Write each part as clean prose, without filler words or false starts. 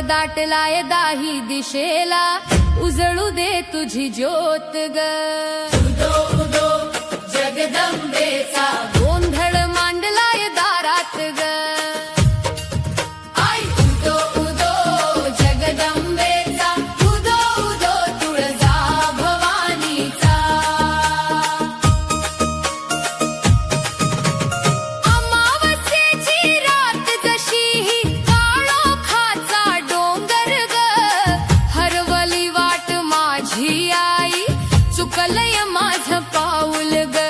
दाटलाय दाही दिशेला उजळू दे तुझी ज्योत ग उदो उदो जगदंबेचा गोंधळ मांडलाय दारात ग आई उदो उदो जगदंबेचा उदो उदो तुळजा भवानीचा अमावस्येची रात जशी काळोखाचा डोंगर ग हरवली वाट माझी आई चुकलय माझं पाऊल ग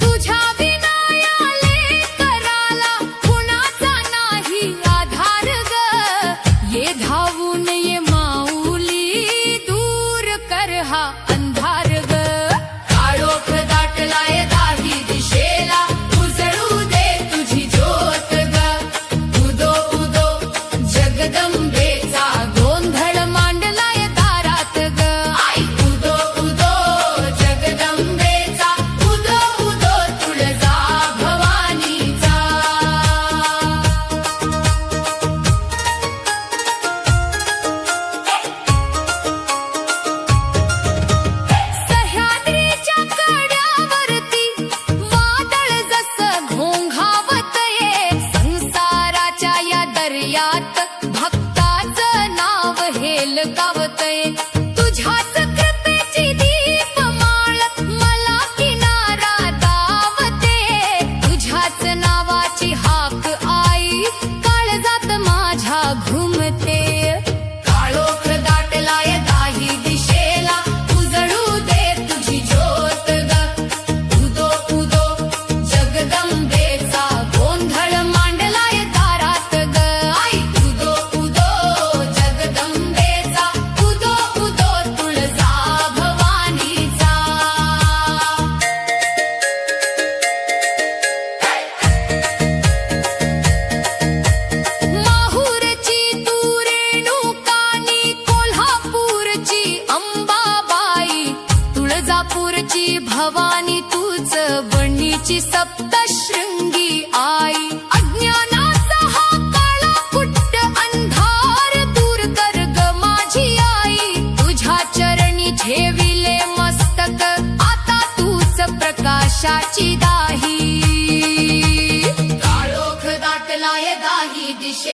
तुझ्या विना या लेकराला कुणाचा नाही आधार ग ये धावून ये माऊली दूर कर हा अंधार ग काळोख दाटलाय दाही दिशेला उजळू दे तुझी ज्योत ग उदो उदो जगदंबेचा गोंधळ मांडलाय दारात ग आई उदो उदो जगदंबेचा उदो उदो तुळजा भवानीचा सह्याद्रीच्या कड्यावरती वादळ जसं घोंघावतये संसाराच्या या दर्यात भक्ताचं नाव हेलकावतये तुझ्याच कृपेची दीपमाळ मला किनारा दावते तुझ्याच नावाची हाक आई काळजात माझ्या घुमते काळोख दाटलाय दाही दिशेला उजळू दे तुझी ज्योत ग उदो उदो जगदंबेचा गोंधळ मांडलाय दारात ग आई उदो उदो जगदंबेचा उदो उदो तुळजा भवानीचा माहूरची तू रेणुकानी कोल्हापूरची अंबाबाई तुळजापूरची भवानी तूच वणीची सप्तशृंगी आई अज्ञानाचा हा काळा कुट्ट अंधार दूर कर ग माझी आई तुझ्या चरणी ठेविले मस्तक आता तूच प्रकाशाची